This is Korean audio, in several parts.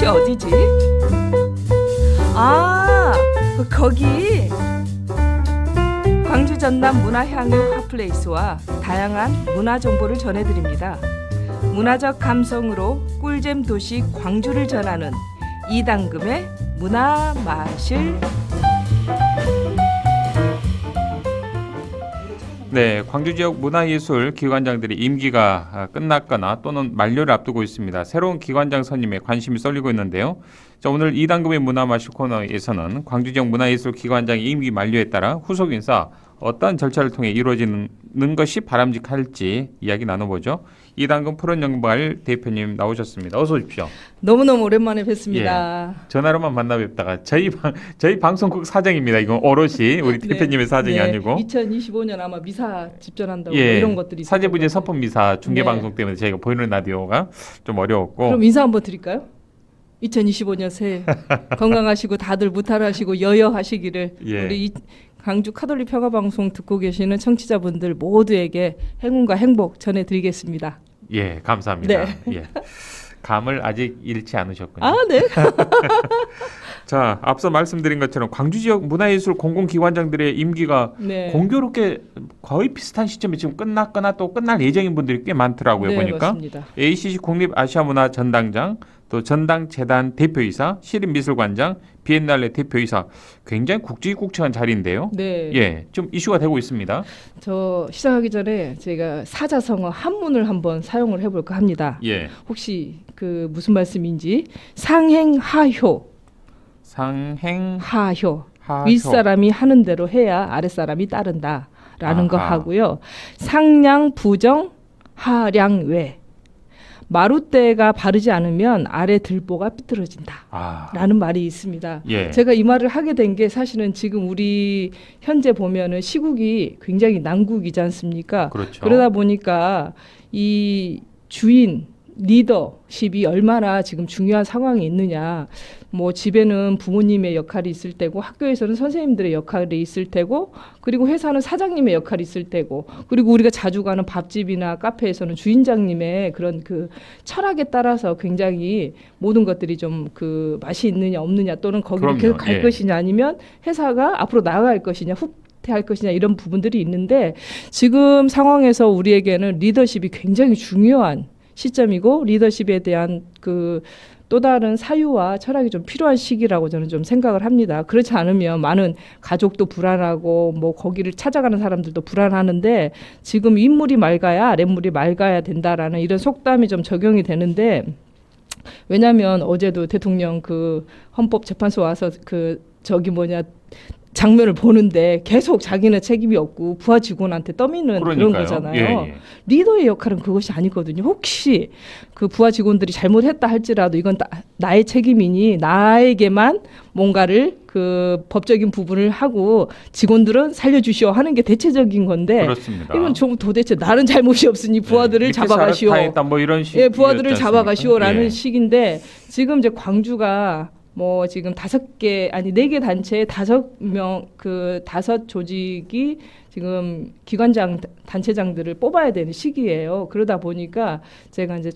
곳이 어디지? 거기 광주 전남 문화향유 핫플레이스와 다양한 문화 정보를 전해드립니다. 문화적 감성으로 꿀잼 도시 광주를 전하는 이당금의 문화마실. 네, 광주 지역 문화예술 기관장들이 임기가 끝났거나 또는 만료를 앞두고 있습니다. 새로운 기관장 선임에 관심이 쏠리고 있는데요. 자, 오늘 이당금의 문화마실 코너에서는 광주 지역 문화예술 기관장의 임기 만료에 따라 후속 인사 어떤 절차를 통해 이루어지는 것이 바람직할지 이야기 나눠보죠. 이당금 푸른연발 대표님 나오셨습니다. 어서 오십시오. 너무너무 오랜만에 뵙습니다. 예, 전화로만 만나 뵙다가 저희 방송국 사정입니다. 이건 오롯이 우리 대표님의 사정이 아니고 2025년 아마 미사 집전한다고 예, 이런 것들이 사제부제 선포 미사 중계 네. 방송 때문에 저희가 보이는 라디오가 좀 어려웠고. 그럼 인사 한번 드릴까요? 2025년 새해 건강하시고 다들 무탈하시고 여여하시기를 예. 우리 광주 카톨릭 평화방송 듣고 계시는 청취자분들 모두에게 행운과 행복 전해드리겠습니다. 예, 감사합니다. 네. 예. 감을 아직 잃지 않으셨군요. 아, 네. 자, 앞서 말씀드린 것처럼 광주 지역 문화예술 공공기관장들의 임기가 네. 공교롭게 거의 비슷한 시점에 지금 끝났거나 또 끝날 예정인 분들이 꽤 많더라고요. 네, 보니까 맞습니다. ACC 국립아시아문화 전당장, 또 전당재단 대표이사, 시립미술관장, 비엔날레 대표이사, 굉장히 굵직굵직한 자리인데요. 네. 예, 좀 이슈가 되고 있습니다. 저 시작하기 전에 제가 사자성어 한문을 한번 사용을 해볼까 합니다. 예, 혹시 그 무슨 말씀인지 상행하효, 상행 하효. 하효. 윗사람이 하는 대로 해야 아랫사람이 따른다라는 거 아하. 하고요. 상량 부정 하량외. 마룻대가 바르지 않으면 아래 들보가 삐뚤어진다. 아, 라는 말이 있습니다. 예, 제가 이 말을 하게 된 게 사실은 지금 우리 현재 보면은 시국이 굉장히 난국이지 않습니까? 그렇죠. 그러다 보니까 이 주인 리더십이 얼마나 지금 중요한 상황이 있느냐. 뭐 집에는 부모님의 역할이 있을 테고, 학교에서는 선생님들의 역할이 있을 테고, 그리고 회사는 사장님의 역할이 있을 테고, 그리고 우리가 자주 가는 밥집이나 카페에서는 주인장님의 그런 그 철학에 따라서 굉장히 모든 것들이 좀 그 맛이 있느냐 없느냐, 또는 거기를 그럼요. 계속 갈 예. 것이냐, 아니면 회사가 앞으로 나아갈 것이냐, 후퇴할 것이냐, 이런 부분들이 있는데, 지금 상황에서 우리에게는 리더십이 굉장히 중요한 시점이고, 리더십에 대한 그 또 다른 사유와 철학이 좀 필요한 시기라고 저는 좀 생각을 합니다. 그렇지 않으면 많은 가족도 불안하고 뭐 거기를 찾아가는 사람들도 불안하는데, 지금 윗물이 맑아야 아랫물이 맑아야 된다라는 이런 속담이 좀 적용이 되는데, 왜냐하면 어제도 대통령 그 헌법재판소 와서 그 저기 뭐냐 장면을 보는데 계속 자기는 책임이 없고 부하 직원한테 떠미는 그런 그러니까요. 거잖아요. 예, 예. 리더의 역할은 그것이 아니거든요. 혹시 그 부하 직원들이 잘못했다 할지라도 이건 나의 책임이니 나에게만 뭔가를 그 법적인 부분을 하고 직원들은 살려주시오 하는 게 대체적인 건데, 그렇습니다. 이건 좀 도대체 나는 잘못이 없으니 부하들을 잡아가시오. 뭐 이런 식. 예, 부하들을 잡아가시오라는 예. 식인데, 지금 이제 광주가 뭐 지금 4개 단체에 5명 그 5 조직이 지금 기관장 단체장들을 뽑아야 되는 시기예요. 그러다 보니까 제가 이제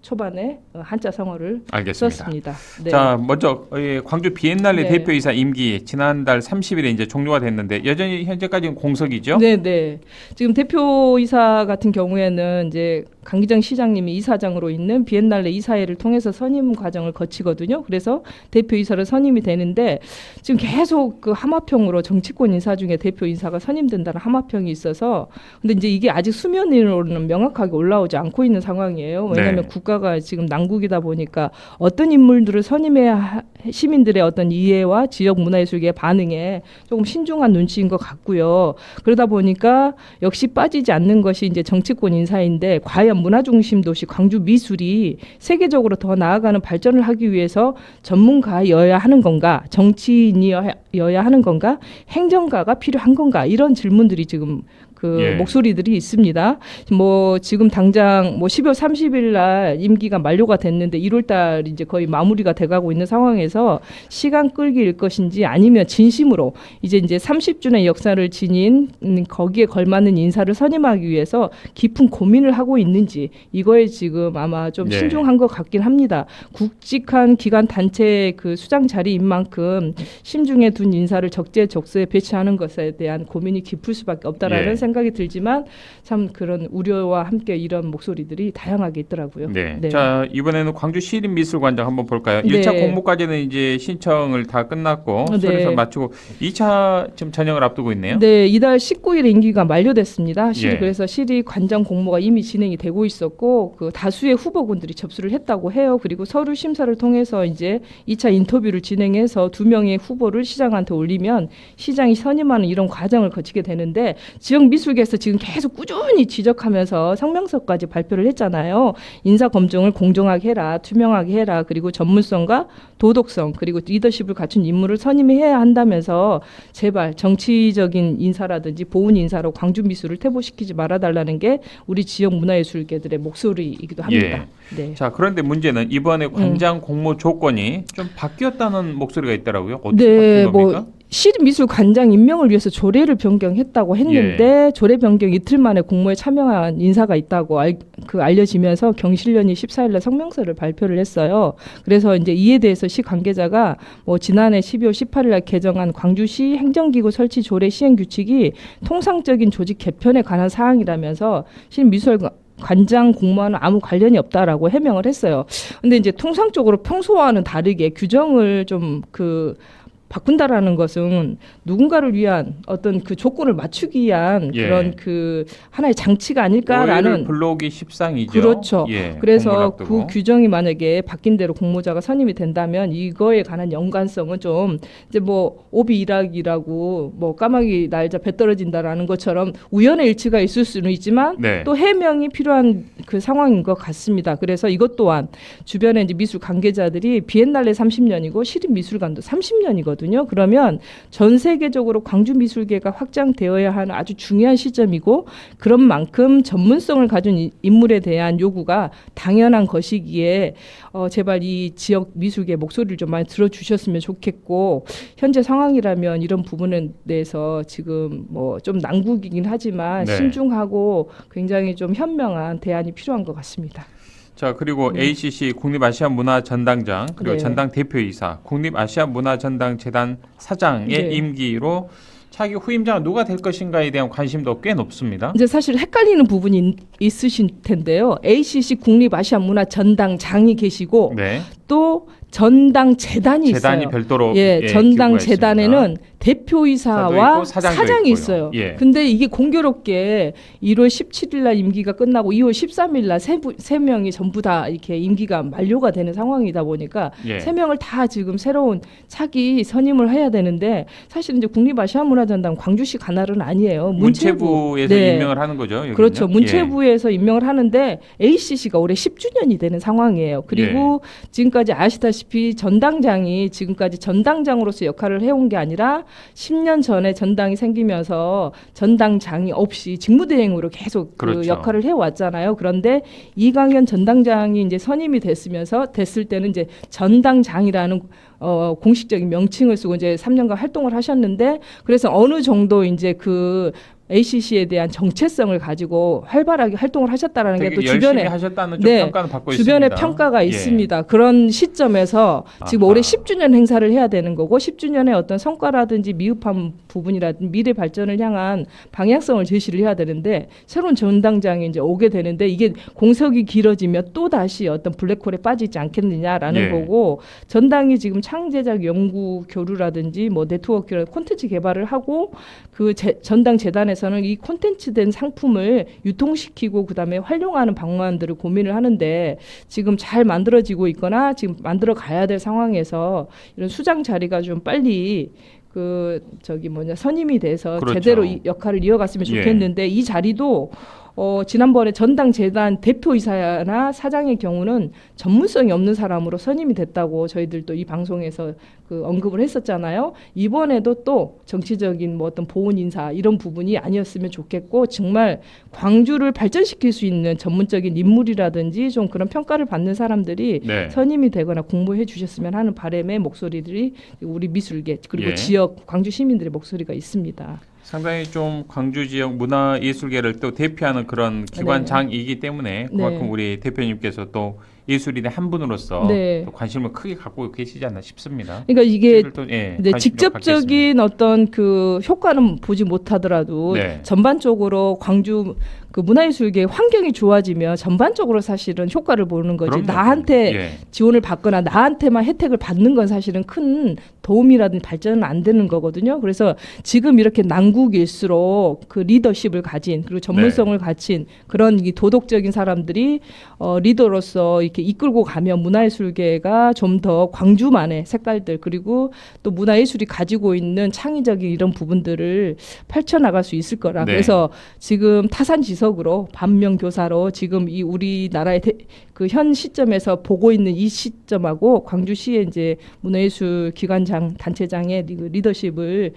초반에 한자 성어를 알겠습니다. 썼습니다. 네. 자, 먼저 광주 비엔날레 네. 대표이사 임기 지난달 30일에 이제 종료가 됐는데 여전히 현재까지는 공석이죠? 네, 네. 지금 대표이사 같은 경우에는 이제 강기정 시장님이 이사장으로 있는 비엔날레 이사회를 통해서 선임 과정을 거치거든요. 그래서 대표이사로 선임이 되는데, 지금 계속 그 하마평으로 정치권 인사 중에 대표 인사가 선임된다는 하마평이 있어서, 근데 이제 이게 아직 수면 위로는 명확하게 올라오지 않고 있는 상황이에요. 왜냐하면 네. 국가가 지금 난국이다 보니까 어떤 인물들을 선임해야 시민들의 어떤 이해와 지역 문화예술계의 반응에 조금 신중한 눈치인 것 같고요. 그러다 보니까 역시 빠지지 않는 것이 이제 정치권 인사인데, 과연 문화중심 도시 광주 미술이 세계적으로 더 나아가는 발전을 하기 위해서 전문가여야 하는 건가, 정치인이어야 하는 건가, 행정가가 필요한 건가, 이런 질문들이 지금 그 예. 목소리들이 있습니다. 뭐 지금 당장 뭐 12월 30일 날 임기가 만료가 됐는데 1월 달 이제 거의 마무리가 돼가고 있는 상황에서 시간 끌기일 것인지 아니면 진심으로 이제 30주년 역사를 지닌 거기에 걸맞는 인사를 선임하기 위해서 깊은 고민을 하고 있는지 이거에 지금 아마 좀 네. 신중한 것 같긴 합니다. 굵직한 기관 단체 그 수장 자리인 만큼 심중에 둔 인사를 적재적소에 배치하는 것에 대한 고민이 깊을 수밖에 없다라는 예. 생각이 들지만 참 그런 우려와 함께 이런 목소리들이 다양하게 있더라고요. 네. 네. 자, 이번에는 광주 시립미술관장 한번 볼까요? 네. 1차 공모까지는 이제 신청을 다 끝났고 네. 서류서 마치고 2차 지금 전형을 앞두고 있네요. 네, 이달 19일에 임기가 만료됐습니다. 예. 그래서 시립 관장 공모가 이미 진행이 되고 있었고 그 다수의 후보군들이 접수를 했다고 해요. 그리고 서류 심사를 통해서 이제 2차 인터뷰를 진행해서 2명의 후보를 시장한테 올리면 시장이 선임하는 이런 과정을 거치게 되는데 지역 미술계에서 지금 계속 꾸준히 지적하면서 성명서까지 발표를 했잖아요. 인사 검증을 공정하게 해라, 투명하게 해라, 그리고 전문성과 도덕성 그리고 리더십을 갖춘 인물을 선임해야 한다면서 제발 정치적인 인사라든지 보훈 인사로 광주 미술을 퇴보시키지 말아달라는 게 우리 지역 문화예술계들의 목소리이기도 합니다. 네. 자, 그런데 문제는 이번에 관장 공모 조건이 좀 바뀌었다는 목소리가 있더라고요. 어떻게 네, 바뀐 겁니까? 시립미술관장 임명을 위해서 조례를 변경했다고 했는데 조례 변경 이틀 만에 공모에 참여한 인사가 있다고 알려지면서 경실련이 14일날 성명서를 발표를 했어요. 그래서 이제 이에 대해서 시 관계자가 뭐 지난해 12월 18일날 개정한 광주시 행정기구 설치 조례 시행 규칙이 통상적인 조직 개편에 관한 사항이라면서 시립미술관장 공모와는 아무 관련이 없다라고 해명을 했어요. 근데 이제 통상적으로 평소와는 다르게 규정을 좀 바꾼다라는 것은 누군가를 위한 어떤 그 조건을 맞추기 위한 예. 그런 그 하나의 장치가 오해를 아닐까라는 불러오기 십상이죠. 그렇죠. 예, 그래서 공모를 그 앞두고. 규정이 만약에 바뀐 대로 공모자가 선임이 된다면 이거에 관한 연관성은 좀 이제 뭐 오비 일학이라고 뭐 까마귀 날자 배 떨어진다라는 것처럼 우연의 일치가 있을 수는 있지만 네. 또 해명이 필요한 그 상황인 것 같습니다. 그래서 이것 또한 주변에 이제 미술 관계자들이 비엔날레 30년이고 시립미술관도 30년이거든요. 그러면 전 세계적으로 광주 미술계가 확장되어야 하는 아주 중요한 시점이고 그런 만큼 전문성을 가진 인물에 대한 요구가 당연한 것이기에 제발 이 지역 미술계 목소리를 좀 많이 들어주셨으면 좋겠고 현재 상황이라면 이런 부분에 대해서 지금 뭐 좀 난국이긴 하지만 네. 신중하고 굉장히 좀 현명한 대안이 필요한 것 같습니다. 자, 그리고 ACC 국립아시아문화전당장 그리고 네. 전당 대표이사, 국립아시아문화전당재단 사장의 네. 임기로 차기 후임자가 누가 될 것인가에 대한 관심도 꽤 높습니다. 이제 사실 헷갈리는 부분이 있으실 텐데요. ACC 국립아시아문화전당장이 계시고 네. 또 전당 재단이 재단이 있어요. 별도로 전당 기구가 재단에는 있습니다. 대표이사와 있고 사장도 사장이 있고요. 있어요. 예. 근데 이게 공교롭게 1월 17일 날 임기가 끝나고 2월 13일 날 세 명이 전부 다 이렇게 임기가 만료가 되는 상황이다 보니까 예. 세 명을 다 지금 새로운 차기 선임을 해야 되는데 사실 이제 국립아시아문화전당 광주시 관할은 아니에요. 문체부에서 네. 임명을 하는 거죠. 여기는요? 그렇죠. 예. 문체부에서 임명을 하는데 ACC가 올해 10주년이 되는 상황이에요. 그리고 지금까지 아시다시피 전당장이 지금까지 전당장으로서 역할을 해온 게 아니라 10년 전에 전당이 생기면서 전당장이 없이 직무대행으로 계속 그렇죠. 그 역할을 해왔잖아요. 그런데 이강현 전당장이 이제 선임이 됐을 때는 이제 전당장이라는 공식적인 명칭을 쓰고 이제 3년간 활동을 하셨는데 그래서 어느 정도 이제 그 ACC에 대한 정체성을 가지고 활발하게 활동을 하셨다라는 게 되게 또 열심히 주변에 하셨다는 좀 평가는 받고 주변에 있습니다. 평가가 예. 있습니다. 그런 시점에서 지금 아하. 올해 10주년 행사를 해야 되는 거고 10주년의 어떤 성과라든지 미흡한 부분이라든지 미래 발전을 향한 방향성을 제시를 해야 되는데 새로운 전당장이 이제 오게 되는데 이게 공석이 길어지면 또 다시 어떤 블랙홀에 빠지지 않겠느냐라는 예. 거고 전당이 지금 창제작 연구 교류라든지 뭐 네트워크 콘텐츠 개발을 하고 그 전당 재단에서는 이 콘텐츠된 상품을 유통시키고 그다음에 활용하는 방안들을 고민을 하는데 지금 잘 만들어지고 있거나 지금 만들어 가야 될 상황에서 이런 수장 자리가 좀 빨리 선임이 돼서 그렇죠. 제대로 이 역할을 이어갔으면 좋겠는데 이 자리도 지난번에 전당재단 대표이사나 사장의 경우는 전문성이 없는 사람으로 선임이 됐다고 저희들도 이 방송에서 그 언급을 했었잖아요. 이번에도 또 정치적인 뭐 어떤 보훈 인사 이런 부분이 아니었으면 좋겠고 정말 광주를 발전시킬 수 있는 전문적인 인물이라든지 좀 그런 평가를 받는 사람들이 네. 선임이 되거나 공모해 주셨으면 하는 바람의 목소리들이 우리 미술계 그리고 예. 지역 광주 시민들의 목소리가 있습니다. 상당히 좀 광주 지역 문화예술계를 또 대표하는 그런 기관장이기 때문에 그만큼 네. 우리 대표님께서 또 예술인의 한 분으로서 네. 또 관심을 크게 갖고 계시지 않나 싶습니다. 그러니까 이게 저희들도, 예, 네, 관심 좀 직접적인 어떤 그 효과는 보지 못하더라도 네. 전반적으로 광주 그 문화예술계 환경이 좋아지면 전반적으로 사실은 효과를 보는 거지. 그럼요. 나한테 예. 지원을 받거나 나한테만 혜택을 받는 건 사실은 큰 도움이라든지 발전은 안 되는 거거든요. 그래서 지금 이렇게 난국일수록 그 리더십을 가진 그리고 전문성을 가진 그런 이 도덕적인 사람들이 리더로서 이렇게 이끌고 가면 문화예술계가 좀 더 광주만의 색깔들 그리고 또 문화예술이 가지고 있는 창의적인 이런 부분들을 펼쳐나갈 수 있을 거라. 네. 그래서 지금 타산지석으로 반면교사로 지금 이 우리나라의 그 현 시점에서 보고 있는 이 시점하고 광주시의 이제 문화예술 기관장 단체장의 리더십을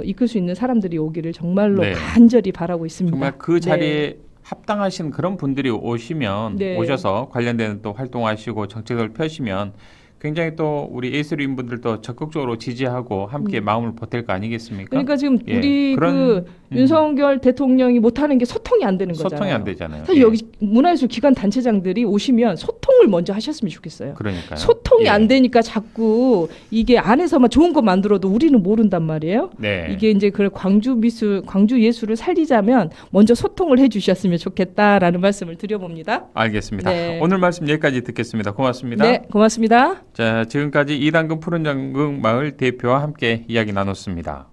이끌 수 있는 사람들이 오기를 정말로 네. 간절히 바라고 있습니다. 정말 그 자리에 네. 합당하신 그런 분들이 오시면 네. 오셔서 관련된 또 활동하시고 정책을 펴시면 굉장히 또 우리 예술인분들도 적극적으로 지지하고 함께 마음을 보탤 거 아니겠습니까? 그러니까 지금 예, 우리 그런, 윤석열 대통령이 못하는 게 소통이 안 되는 거잖아요. 소통이 안 되잖아요. 사실 예. 여기 문화예술 기관 단체장들이 오시면 소통을 먼저 하셨으면 좋겠어요. 그러니까요. 소통이 예. 안 되니까 자꾸 이게 안에서만 좋은 거 만들어도 우리는 모른단 말이에요. 네. 이게 이제 그 광주 예술을 살리자면 먼저 소통을 해주셨으면 좋겠다라는 말씀을 드려봅니다. 알겠습니다. 네. 오늘 말씀 여기까지 듣겠습니다. 고맙습니다. 네, 고맙습니다. 자, 지금까지 이당금 푸른장국 마을 대표와 함께 이야기 나눴습니다.